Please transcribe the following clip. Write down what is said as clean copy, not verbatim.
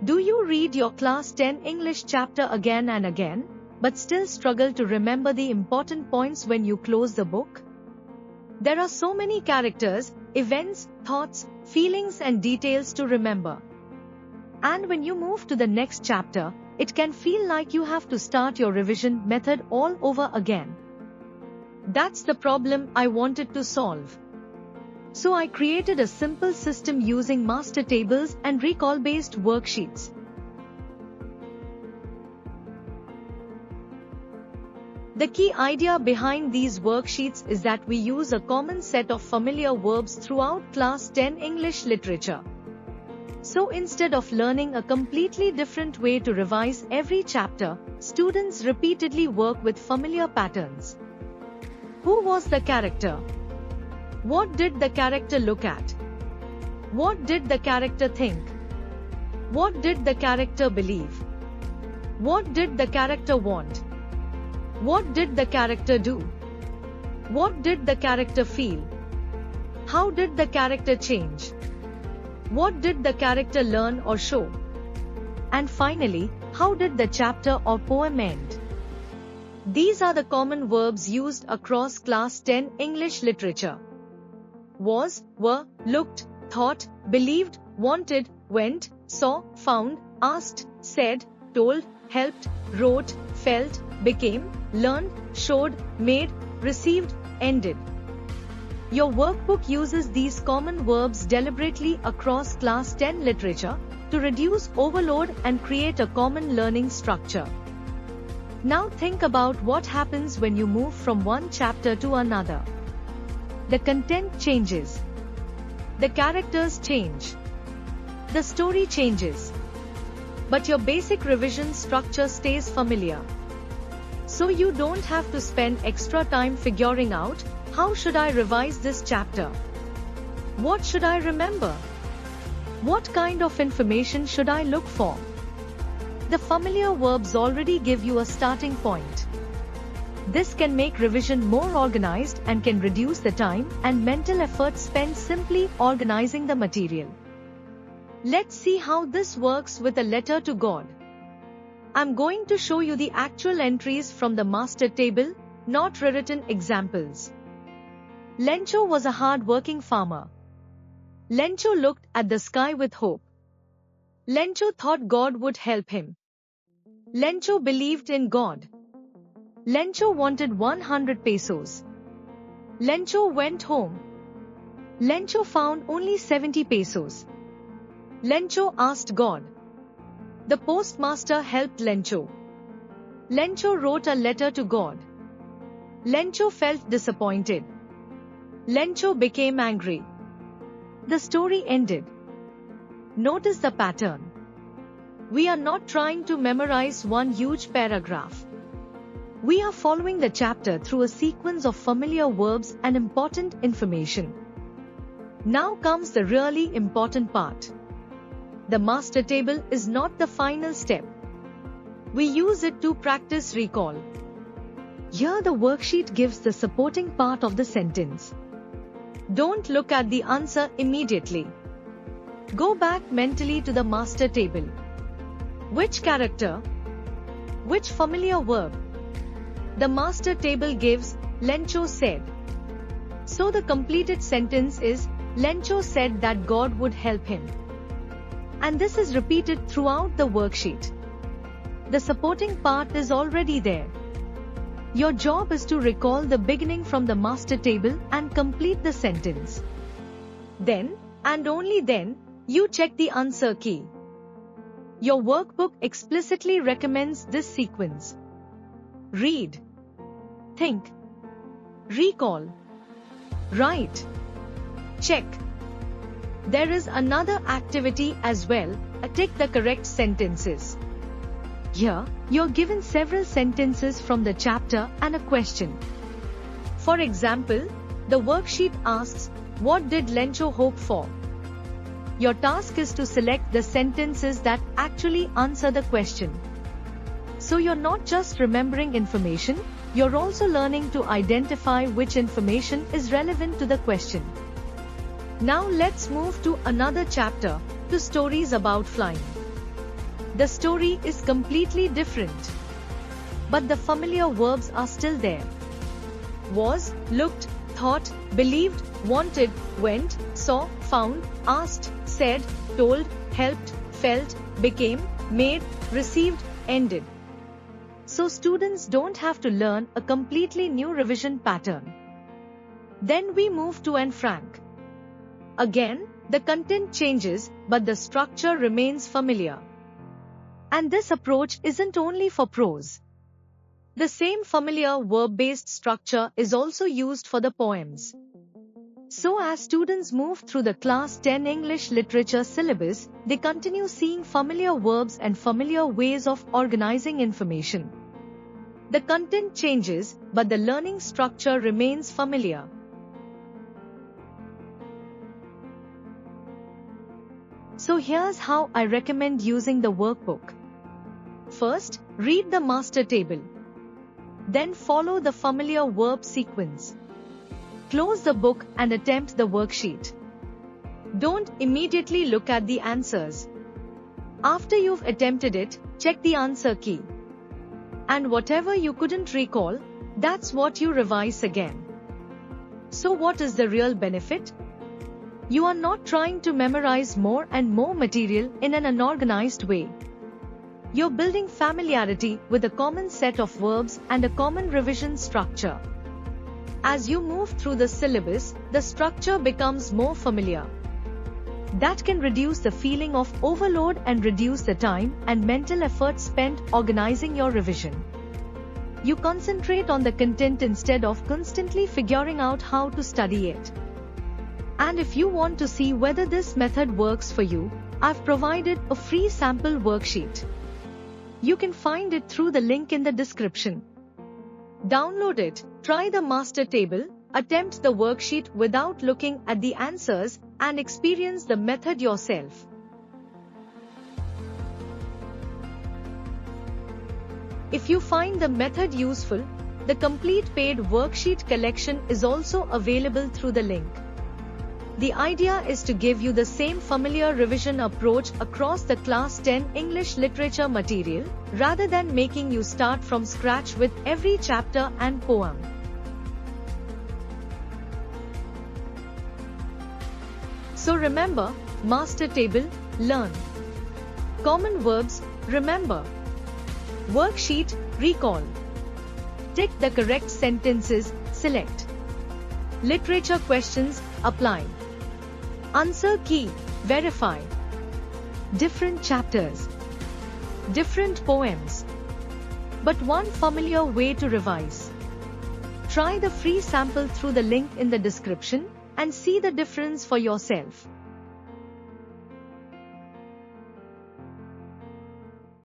Do you read your Class 10 English chapter again and again, but still struggle to remember the important points when you close the book? There are so many characters, events, thoughts, feelings and details to remember. And when you move to the next chapter, it can feel like you have to start your revision method all over again. That's the problem I wanted to solve. So I created a simple system using master tables and recall-based worksheets. The key idea behind these worksheets is that we use a common set of familiar verbs throughout Class 10 English literature. So instead of learning a completely different way to revise every chapter, students repeatedly work with familiar patterns. Who was the character? What did the character look at? What did the character think? What did the character believe? What did the character want? What did the character do? What did the character feel? How did the character change? What did the character learn or show? And finally, how did the chapter or poem end? These are the common verbs used across Class 10 English literature. Was, were, looked, thought, believed, wanted, went, saw, found, asked, said, told, helped, wrote, felt, became, learned, showed, made, received, ended. Your workbook uses these common verbs deliberately across Class 10 literature to reduce overload and create a common learning structure. Now think about what happens when you move from one chapter to another. The content changes. The characters change. The story changes. But your basic revision structure stays familiar. So you don't have to spend extra time figuring out, how should I revise this chapter? What should I remember? What kind of information should I look for? The familiar verbs already give you a starting point. This can make revision more organized and can reduce the time and mental effort spent simply organizing the material. Let's see how this works with a letter to God. I'm going to show you the actual entries from the master table, not rewritten examples. Lencho was a hard-working farmer. Lencho looked at the sky with hope. Lencho thought God would help him. Lencho believed in God. Lencho wanted 100 pesos. Lencho went home. Lencho found only 70 pesos. Lencho asked God. The postmaster helped Lencho. Lencho wrote a letter to God. Lencho felt disappointed. Lencho became angry. The story ended. Notice the pattern. We are not trying to memorize one huge paragraph. We are following the chapter through a sequence of familiar verbs and important information. Now comes the really important part. The master table is not the final step. We use it to practice recall. Here the worksheet gives the supporting part of the sentence. Don't look at the answer immediately. Go back mentally to the master table. Which character? Which familiar verb? The master table gives, Lencho said. So the completed sentence is, Lencho said that God would help him. And this is repeated throughout the worksheet. The supporting part is already there. Your job is to recall the beginning from the master table and complete the sentence. Then, and only then, you check the answer key. Your workbook explicitly recommends this sequence. Read. Think. Recall. Write. Check. There is another activity as well, tick the correct sentences. Here, you're given several sentences from the chapter and a question. For example, the worksheet asks, what did Lencho hope for? Your task is to select the sentences that actually answer the question. So you're not just remembering information, you're also learning to identify which information is relevant to the question. Now let's move to another chapter, to stories about flying. The story is completely different. But the familiar verbs are still there. Was, looked, thought, believed, wanted, went, saw, found, asked, said, told, helped, felt, became, made, received, ended. So students don't have to learn a completely new revision pattern. Then we move to Anne Frank. Again, the content changes, but the structure remains familiar. And this approach isn't only for prose. The same familiar verb-based structure is also used for the poems. So as students move through the Class 10 English literature syllabus, they continue seeing familiar verbs and familiar ways of organizing information. The content changes, but the learning structure remains familiar. So here's how I recommend using the workbook. First, read the master table. Then follow the familiar verb sequence. Close the book and attempt the worksheet. Don't immediately look at the answers. After you've attempted it, check the answer key. And whatever you couldn't recall, that's what you revise again. So what is the real benefit? You are not trying to memorize more and more material in an unorganized way. You're building familiarity with a common set of verbs and a common revision structure. As you move through the syllabus, the structure becomes more familiar. That can reduce the feeling of overload and reduce the time and mental effort spent organizing your revision. You concentrate on the content instead of constantly figuring out how to study it. And if you want to see whether this method works for you, I've provided a free sample worksheet. You can find it through the link in the description. Download it, try the master table, attempt the worksheet without looking at the answers, and experience the method yourself. If you find the method useful, the complete paid worksheet collection is also available through the link. The idea is to give you the same familiar revision approach across the Class 10 English literature material, rather than making you start from scratch with every chapter and poem. So remember, master table, learn. Common verbs, remember. Worksheet, recall. Tick the correct sentences, select. Literature questions, apply. Answer key, verify. Different chapters. Different poems. But one familiar way to revise. Try the free sample through the link in the description and see the difference for yourself.